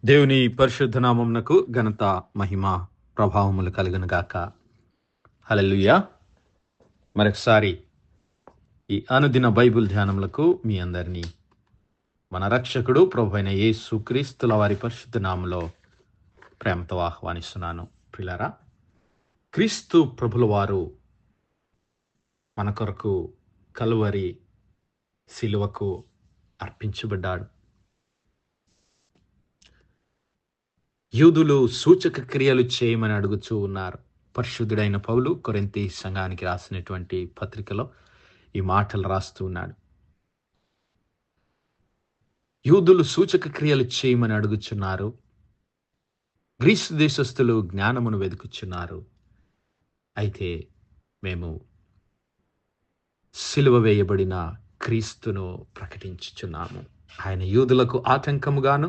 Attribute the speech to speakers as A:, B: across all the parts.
A: దేవుని పరిశుద్ధ నామమునకు ఘనత, మహిమ, ప్రభావములు కలుగును గాక. హల్లెలూయా. మరొకసారి ఈ అనుదిన బైబిల్ ధ్యానములకు మీ అందరినీ మన రక్షకుడు ప్రభువైన యేసుక్రీస్తుల వారి పరిశుద్ధ నామములో ప్రేమతో ఆహ్వానిస్తున్నాను. ప్రియులారా, క్రీస్తు ప్రభుల వారు మన కొరకు కలువరి సిలువకు అర్పించబడ్డాడు. యూదులు సూచక క్రియలు చేయమని అడుగుచూ ఉన్నారు. పరిశుద్ధుడైన పౌలు కొరింథీ సంఘానికి రాసినటువంటి పత్రికలో ఈ మాటలు రాస్తూ ఉన్నాడు. యూదులు సూచక క్రియలు చేయమని అడుగుచున్నారు, గ్రీసు దేశస్థులు జ్ఞానమును వెతుకుచున్నారు. అయితే మేము సిలువ వేయబడిన క్రీస్తును ప్రకటించుచున్నాము. ఆయన యూదులకు ఆటంకముగాను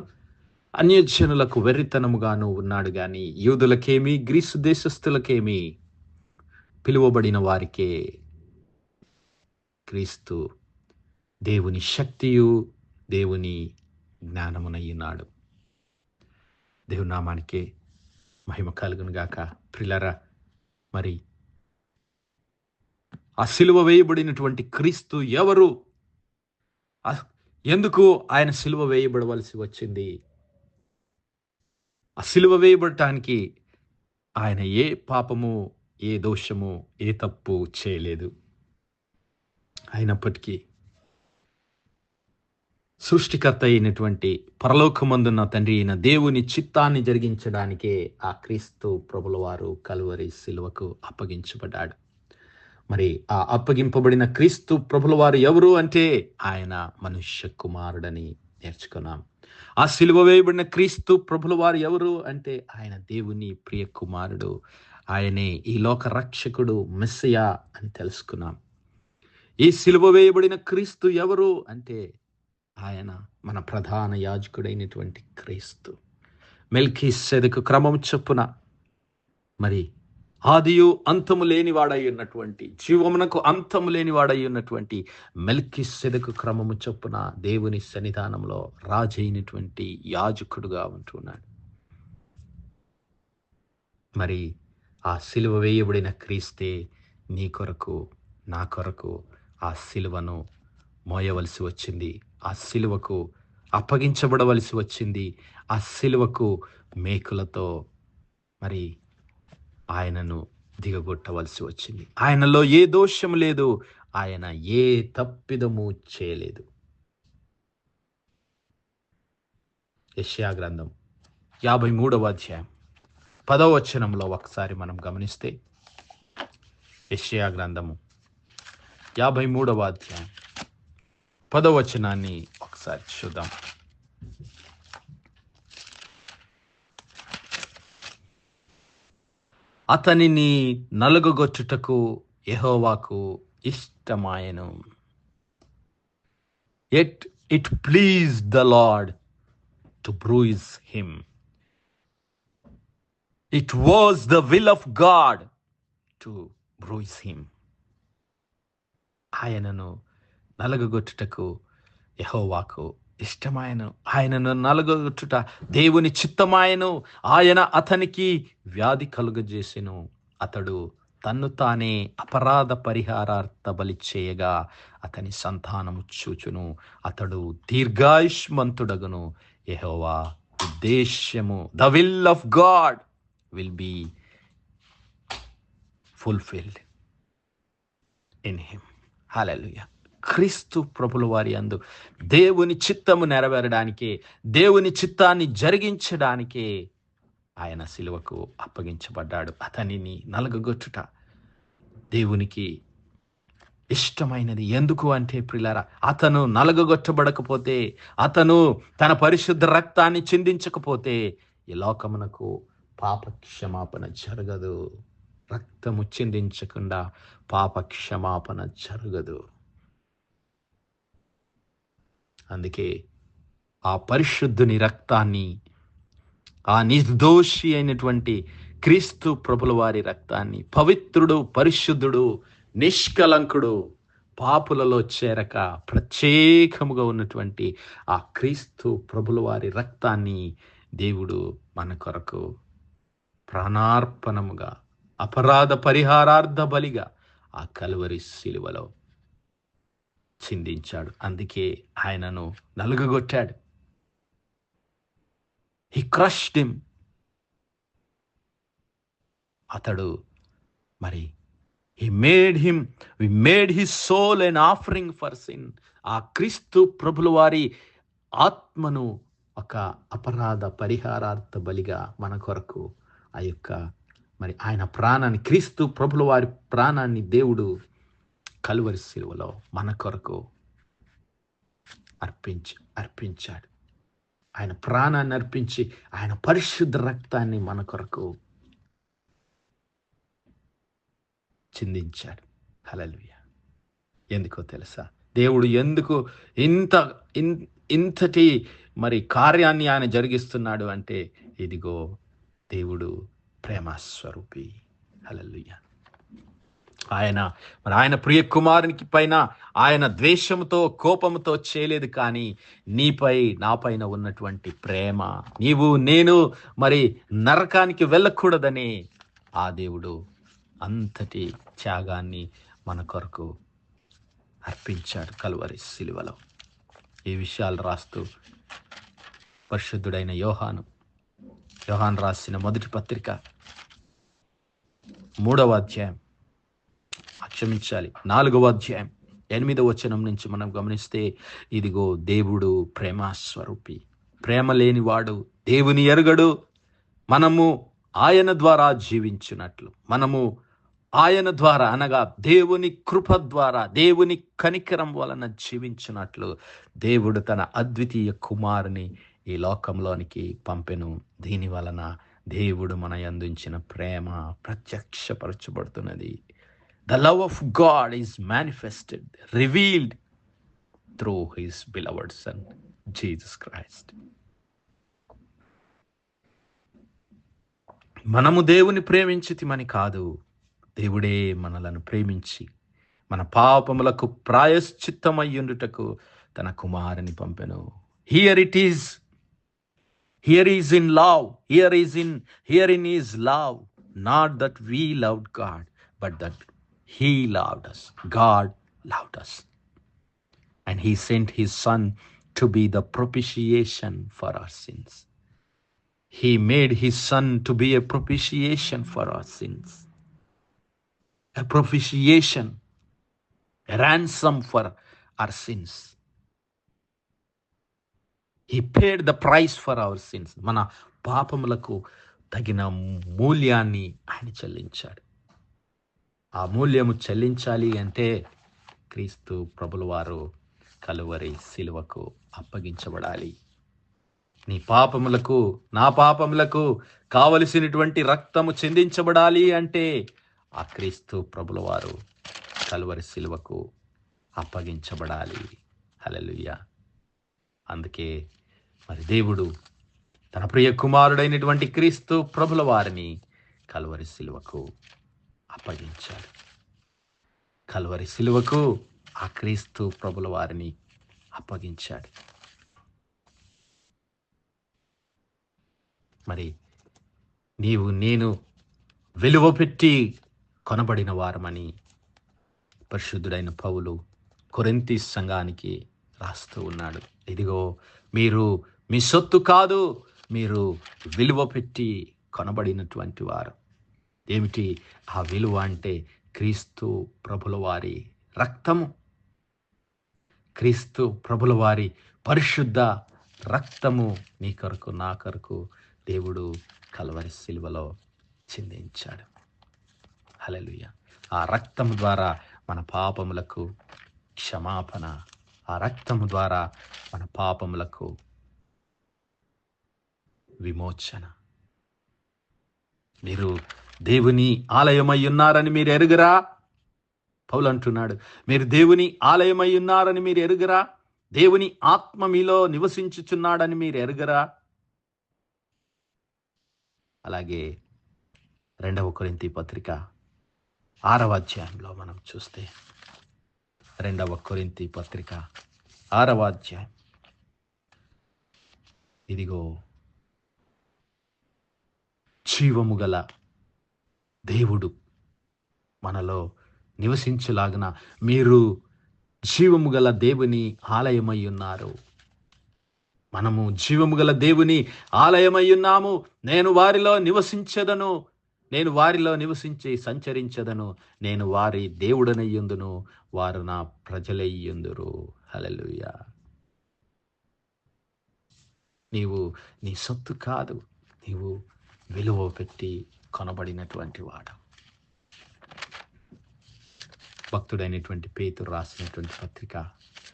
A: అన్యజనులకు వెర్రితనముగాను ఉన్నాడు గాని యూదులకేమి గ్రీసు దేశస్థులకేమి పిలువబడిన వారికే క్రీస్తు దేవుని శక్తియు దేవుని జ్ఞానమునయ్యున్నాడు. దేవుని నామానికే మహిమ కలుగును గాక. ప్రియులారా, మరి ఆ సిలువ వేయబడినటువంటి క్రీస్తు ఎవరు? ఎందుకు ఆయన సిలువ వేయబడవలసి వచ్చింది? ఆ సిలువ వేయబడటానికి ఆయన ఏ పాపము, ఏ దోషము, ఏ తప్పు చేయలేదు. అయినప్పటికీ సృష్టికర్త అయినటువంటి పరలోకమందున్న తండ్రి అయిన దేవుని చిత్తాన్ని జరిగించడానికే ఆ క్రీస్తు ప్రభుల వారు కలువరి సిలువకు అప్పగించబడ్డాడు. మరి ఆ అప్పగింపబడిన క్రీస్తు ప్రభుల వారు ఎవరు అంటే ఆయన మనుష్య కుమారుడని నేర్చుకున్నాం. ఆ సిలువ వేయబడిన క్రీస్తు ప్రభుల వారు ఎవరు అంటే ఆయన దేవుని ప్రియ కుమారుడు, ఆయనే ఈ లోక రక్షకుడు, మెస్సియా అని తెలుసుకున్నాం. ఈ సిలువ వేయబడిన క్రీస్తు ఎవరు అంటే ఆయన మన ప్రధాన యాజకుడైనటువంటి క్రీస్తు. మెల్కీసెదెకు క్రమం చొప్పున మరి ఆదియు అంతము లేనివాడై ఉన్నటువంటి, జీవమునకు అంతము లేనివాడై ఉన్నటువంటి మెల్కీసెదెకు క్రమము చొప్పున దేవుని సన్నిధానంలో రాజైనటువంటి యాజకుడుగా ఉంటున్నాడు. మరి ఆ సిలువ వేయబడిన క్రీస్తే నీ కొరకు, నా కొరకు ఆ సిలువను మోయవలసి వచ్చింది. ఆ సిలువకు అప్పగించబడవలసి వచ్చింది. ఆ సిలువకు మేకులతో మరి ఆయనను దిగగొట్టవలసి వచ్చింది. ఆయనలో ఏ దోషం లేదు, ఆయన ఏ తప్పిదము చేయలేదు. యెషయా గ్రంథం 53వ అధ్యాయం 10వ వచనంలో ఒకసారి మనం గమనిస్తే, యెషయా గ్రంథము 53వ అధ్యాయం 10వ వచనాన్ని ఒకసారి చూద్దాం. అతనిని నలుగగొట్టుటకు యెహోవాకు ఇష్టమాయెను. Yet it pleased the Lord to bruise him. It was the will of God to bruise him. ఆయనను నలుగగొట్టుటకు యెహోవాకు ఇష్టమాయెను. ఆయనను నలుగగొట్టుట దేవుని చిత్తమాయెను. ఆయన అతనికి వ్యాధి కలుగజేసెను. అతడు తన్ను తానే అపరాధ పరిహారార్థ బలి చేయగా అతని సంతానము చూచును. అతడు దీర్ఘాయుష్మంతుడగును. యెహోవా ఉద్దేశ్యము, the will of God will be fulfilled in him. హల్లెలూయా. క్రీస్తు ప్రభుల వారి యందు దేవుని చిత్తము నెరవేరడానికే, దేవుని చిత్తాన్ని జరిగించడానికే ఆయన సిలువకు అప్పగించబడ్డాడు. అతనిని నలగగొట్టుట దేవునికి ఇష్టమైనది. ఎందుకు అంటే ప్రియులారా, అతను నలగగొట్టబడకపోతే, అతను తన పరిశుద్ధ రక్తాన్ని చిందించకపోతే ఈ లోకమునకు పాప క్షమాపణ జరగదు. రక్తము చిందించకుండా పాప క్షమాపణ జరగదు. అందుకే ఆ పరిశుద్ధుని రక్తాన్ని, ఆ నిర్దోషి అయినటువంటి క్రీస్తు ప్రభుల వారి రక్తాన్ని, పవిత్రుడు, పరిశుద్ధుడు, నిష్కలంకుడు, పాపులలో చేరక ప్రత్యేకముగా ఉన్నటువంటి ఆ క్రీస్తు ప్రభుల వారి రక్తాన్ని దేవుడు మన కొరకు ప్రాణార్పణముగా, అపరాధ పరిహారార్థ బలిగా ఆ కలువరి శిలువలో చిందించాడు. అందుకే ఆయనను నలుగగొట్టాడు. హి క్రష్డ్ హిమ్. అతడు మరి we made his soul an offering for sin. ఆ క్రీస్తు ప్రభుల వారి ఆత్మను ఒక అపరాధ పరిహారార్థ బలిగా మన కొరకు ఆ యొక్క మరి ఆయన ప్రాణాన్ని, క్రీస్తు ప్రభుల వారి ప్రాణాన్ని దేవుడు కలువరి శిలువలో మన కొరకు అర్పించాడు. ఆయన ప్రాణాన్ని అర్పించి ఆయన పరిశుద్ధ రక్తాన్ని మన కొరకు చిందించాడు. హల్లెలూయా. ఎందుకో తెలుసా? దేవుడు ఎందుకు ఇంతటి మరి కార్యాన్ని ఆయన జరిగిస్తున్నాడు అంటే, ఇదిగో దేవుడు ప్రేమస్వరూపి. హల్లెలూయా. ఆయన ప్రియ కుమారునికి పైన ఆయన ద్వేషంతో, కోపంతో చేయలేదు, కానీ నీపై, నా పైన ఉన్నటువంటి ప్రేమ, నీవు నేను మరి నరకానికి వెళ్ళకూడదని ఆ దేవుడు అంతటి త్యాగాన్ని మన కొరకు అర్పించాడు కలువరి శిలువలో. ఈ విషయాలు రాస్తూ పరిశుద్ధుడైన యోహాను రాసిన మొదటి పత్రిక 3వ అధ్యాయం, 4వ అధ్యాయం 8వ వచనం నుంచి మనం గమనిస్తే, ఇదిగో దేవుడు ప్రేమస్వరూపి, ప్రేమ లేనివాడు దేవుని ఎరుగడు. మనము ఆయన ద్వారా జీవించినట్లు, మనము ఆయన ద్వారా అనగా దేవుని కృప ద్వారా, దేవుని కనికరం వలన జీవించినట్లు దేవుడు తన అద్వితీయ కుమారుని ఈ లోకంలోనికి పంపెను. దీని వలన దేవుడు మన యందు ఉంచిన ప్రేమ ప్రత్యక్షపరచబడుతున్నది. The love of God is manifested, revealed through his beloved Son, Jesus Christ. మనము దేవుని ప్రేమించితిమని కాదు, దేవుడే మనలను ప్రేమించి మన పాపములకు ప్రాయశ్చిత్తమయ్యుండుటకు తన కుమారుని పంపెను. Herein is love, not that we loved God, but that he loved us. God loved us, and he sent his Son to be the propitiation for our sins. He made his Son to be a propitiation for our sins. A propitiation, a ransom for our sins. He paid the price for our sins. మన పాపములకు తగిన మూల్యాన్ని ఆయన చెల్లించాడు. ఆ మూల్యము చెల్లించాలి అంటే క్రీస్తు ప్రభుల వారు కలువరి శిలువకు అప్పగించబడాలి. నీ పాపములకు, నా పాపములకు కావలసినటువంటి రక్తము చెందించబడాలి అంటే ఆ క్రీస్తు ప్రభుల వారు కలువరి శిలువకు అప్పగించబడాలి. హల్లెలూయా. అందుకే మరి దేవుడు తన ప్రియ కుమారుడైనటువంటి క్రీస్తు ప్రభుల వారిని కలువరి శిలువకు అప్పగించాడు. కలువరి శిలువకు ఆ క్రీస్తు ప్రభుల వారిని అప్పగించాడు. మరి నీవు నేను విలువ పెట్టి కొనబడిన వారమని పరిశుద్ధుడైన పౌలు కొరింథీ సంఘానికి రాస్తూ ఉన్నాడు. ఇదిగో మీరు మీ సొత్తు కాదు, మీరు విలువ పెట్టి కొనబడినటువంటి వారు. ఏమిటి ఆ విలువ అంటే? క్రీస్తు ప్రభుల వారి రక్తము, క్రీస్తు ప్రభుల వారి పరిశుద్ధ రక్తము నీ కొరకు, నా కొరకు దేవుడు కలువరి శిలువలో చిందించాడు. హల్లెలూయా. ఆ రక్తము ద్వారా మన పాపములకు క్షమాపణ, ఆ రక్తము ద్వారా మన పాపములకు విమోచన. మీరు దేవుని ఆలయమై ఉన్నారని మీరు ఎరుగరా? పౌలు అంటున్నాడు, మీరు దేవుని ఆలయమై ఉన్నారని మీరు ఎరుగరా? దేవుని ఆత్మ మీలో నివసించుచున్నాడని మీరు ఎరుగరా? అలాగే 2వ కొరింథీ పత్రిక 6వ అధ్యాయంలో మనం చూస్తే, 2వ కొరింథీ పత్రిక 6వ అధ్యాయం, ఇదిగో జీవము గల దేవుడు మనలో నివసించలాగున మీరు జీవము గల దేవుని ఆలయమై ఉన్నారు. మనము జీవము గల దేవుని ఆలయమై ఉన్నాము. నేను వారిలో నివసించదను, నేను వారిలో నివసించి సంచరించదను, నేను వారి దేవుడనయ్యుందును, వారు నా ప్రజలయ్యుందురు. హల్లెలూయా. నీవు నీ సొత్తు కాదు, నీవు విలువ పెట్టి కొనబడినటువంటి వాడు. భక్తుడైనటువంటి పేతురు రాసినటువంటి పత్రిక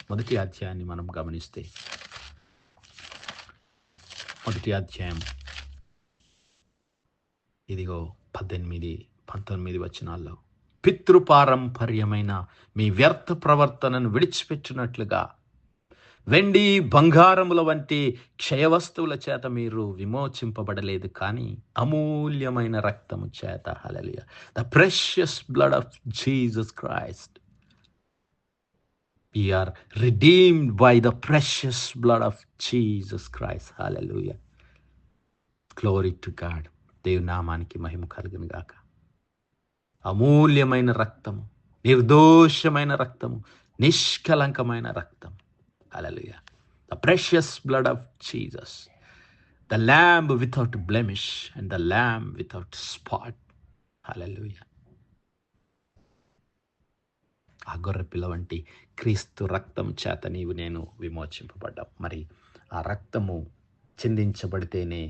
A: 1వ అధ్యాయాన్ని మనం గమనిస్తే 1వ అధ్యాయం 18-19 వచనాల్లో, పితృపారంపర్యమైన మీ వ్యర్థ ప్రవర్తనను విడిచిపెట్టినట్లుగా వెండి బంగారముల వంటి క్షయవస్తువుల చేత మీరు విమోచింపబడలేదు, కానీ అమూల్యమైన రక్తము చేత. హల్లెలూయా. The precious blood of Jesus Christ. We are redeemed by the precious blood of Jesus Christ. Hallelujah. Glory to God. దేవుని నామానికి మహిమ కలుగును గాక. అమూల్యమైన రక్తము, నిర్దోషమైన రక్తము, నిష్కలంకమైన రక్తం. Hallelujah. The precious blood of Jesus. The lamb without blemish and the lamb without spot. Hallelujah. ఆ గొర్రెపిల్ల వంటి క్రీస్తు రక్తం చేత నీవు నేను విమోచింపబడ్డాం. మరి ఆ రక్తము చిందించబడితేనే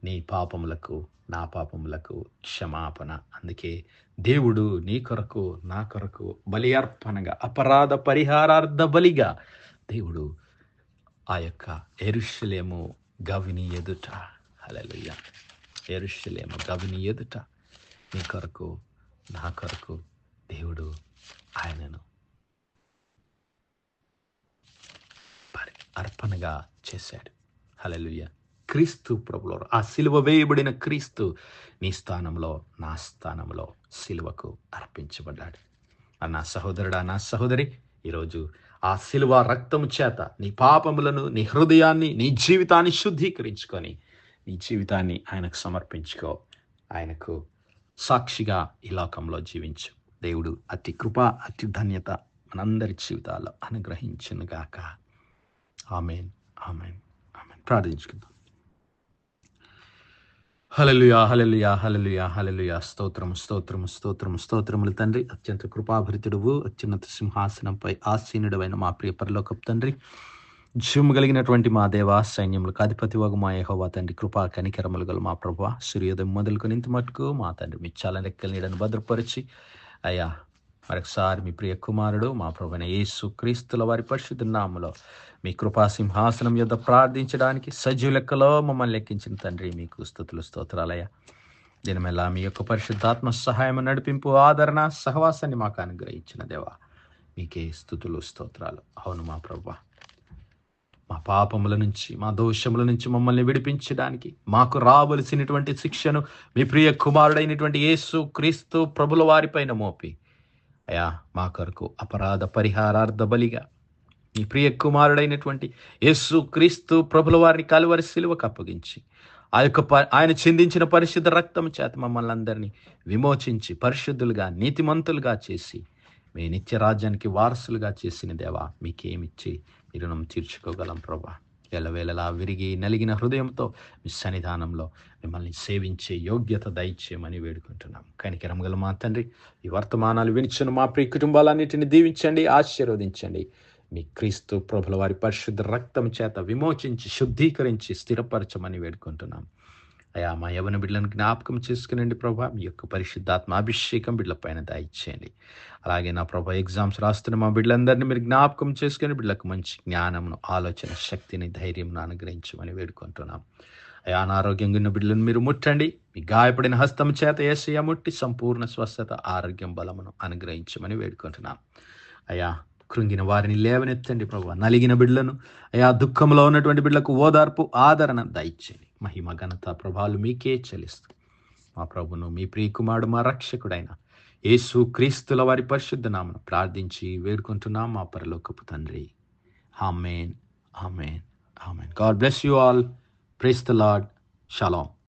A: నీ పాపములకు నా పాపములకు క్షమాపణ. అందుకే దేవుడు నీ కొరకు నా కొరకు బలి అర్పణగా, అపరాధ పరిహారార్థ బలిగా దేవుడు ఆ యొక్క యెరూషలేము గవిని ఎదుట, హల్లెలూయా, యెరూషలేము గవిని ఎదుట నీ కొరకు నా కొరకు దేవుడు ఆయనను అర్పణగా చేశాడు. హల్లెలూయా. క్రీస్తు ప్రభులో ఆ సిలువ వేయబడిన క్రీస్తు నీ స్థానంలో నా స్థానంలో సిలువకు అర్పించబడ్డాడు. నా సహోదరుడా, నా సహోదరి, ఈరోజు ఆ సిలువ రక్తము చేత నీ పాపములను, నీ హృదయాన్ని, నీ జీవితాన్ని శుద్ధీకరించుకొని నీ జీవితాన్ని ఆయనకు సమర్పించుకో. ఆయనకు సాక్షిగా ఈ లోకంలో జీవించు. దేవుడు అతి కృప, అతి ధన్యత మనందరి జీవితాల్లో అనుగ్రహించునుగాక. ఆమేన్, ఆమేన్, ఆమేన్. ప్రార్థించుకుందాం. హల్లెలూయా, హల్లెలూయా, హల్లెలూయా, హల్లెలూయా. స్తోత్రము, స్తోత్రము, స్తోత్రము, స్తోత్రములు తండ్రి. అత్యంత కృపాభరితుడువు, అత్యున్నత సింహాసనంపై ఆసీనుడవైన మా ప్రియ పరలోకపు తండ్రి, జీవము కలిగినటువంటి మా దేవా, సైన్యములకు అధిపతివగు మా యెహోవా తండ్రి, కృపా కనికరములు గల మా ప్రభువా, సూర్యోదయం మొదలుకొని ఇంత మటుకు మా తండ్రి మీ చాలా రెక్కల నీడను భద్రపరిచి అయ్యా మరొకసారి మీ ప్రియ కుమారుడు మా ప్రభువైన యేసు క్రీస్తుల వారి పరిశుద్ధ నామములో మీ కృపా సింహాసనం యొద్ద ప్రార్థించడానికి సజీవ లెక్కలో మమ్మల్ని లెక్కించిన తండ్రి, మీకు స్తుతులు, స్తోత్రాలయ్యా. దినమెల్లా మీ యొక్క పరిశుద్ధాత్మ సహాయం, నడిపింపు, ఆదరణ, సహవాసాన్ని మాకు అనుగ్రహించిన దేవా, మీకే స్తుతులు, స్తోత్రాలు. అవును మా ప్రభువా, మా పాపముల నుంచి, మా దోషముల నుంచి మమ్మల్ని విడిపించడానికి మాకు రావలసినటువంటి శిక్షను మీ ప్రియ కుమారుడైనటువంటి యేసు క్రీస్తు ప్రభుల వారిపైన మోపి అయా మా కొరకు అపరాధ పరిహారార్థ బలిగా మీ ప్రియ కుమారుడైనటువంటి యేసు క్రీస్తు ప్రభుల వారిని కలువరి సిలువకు అప్పగించి ఆ యొక్క ఆయన చిందించిన పరిశుద్ధ రక్తం చేత మమ్మల్ని అందరినీ విమోచించి పరిశుద్ధులుగా, నీతిమంతులుగా చేసి మీ నిత్య రాజ్యానికి వారసులుగా చేసిన దేవా, మీకేమిచ్చి మీ రుణం తీర్చుకోగలం ప్రభా. ఎల్లవేళలా విరిగి నలిగిన హృదయంతో మీ సన్నిధానంలో మిమ్మల్ని సేవించే యోగ్యత దయచేయమని వేడుకుంటున్నాం. కనికరం గల మా తండ్రి, ఈ వర్తమానాలు వినిచిన మా ప్రియ కుటుంబాలన్నిటిని దీవించండి, ఆశీర్వదించండి. మీ క్రీస్తు ప్రభుల వారి పరిశుద్ధ రక్తం చేత విమోచించి శుద్ధీకరించి స్థిరపరచమని వేడుకుంటున్నాం. అయా మా యవన బిడ్డలను జ్ఞాపకం చేసుకునండి ప్రభా. మీ యొక్క పరిశుద్ధాత్మ అభిషేకం బిడ్డల పైన దయచేయండి. అలాగే నా ప్రభా, ఎగ్జామ్స్ రాస్తున్న మా బిడ్డలందరినీ మీరు జ్ఞాపకం చేసుకుని బిడ్డలకు మంచి జ్ఞానమును, ఆలోచన శక్తిని, ధైర్యంను అనుగ్రహించమని వేడుకుంటున్నాం. అయా అనారోగ్యంగా ఉన్న బిడ్డలను మీరు ముట్టండి. మీ గాయపడిన హస్తం చేత యేసయ్య ముట్టి సంపూర్ణ స్వస్థత, ఆరోగ్యం, బలమును అనుగ్రహించమని వేడుకుంటున్నాం. అయా కృంగిన వారిని లేవనెత్తండి ప్రభు. నలిగిన బిడ్డలను, అయా దుఃఖంలో ఉన్నటువంటి బిడ్డలకు ఓదార్పు, ఆదరణ దయచేయండి. మహిమ, ఘనత, ప్రభావాలు మీకే చెల్లిస్తూ మా ప్రభును, మీ ప్రియ కుమారుడు, మా రక్షకుడైన యేసు క్రీస్తుల వారి పరిశుద్ధ నామమున ప్రార్థించి వేడుకుంటున్నాం మా పరలోకపు తండ్రి. ఆమేన్, ఆమేన్, ఆమేన్. God bless you all. Praise the Lord. Shalom.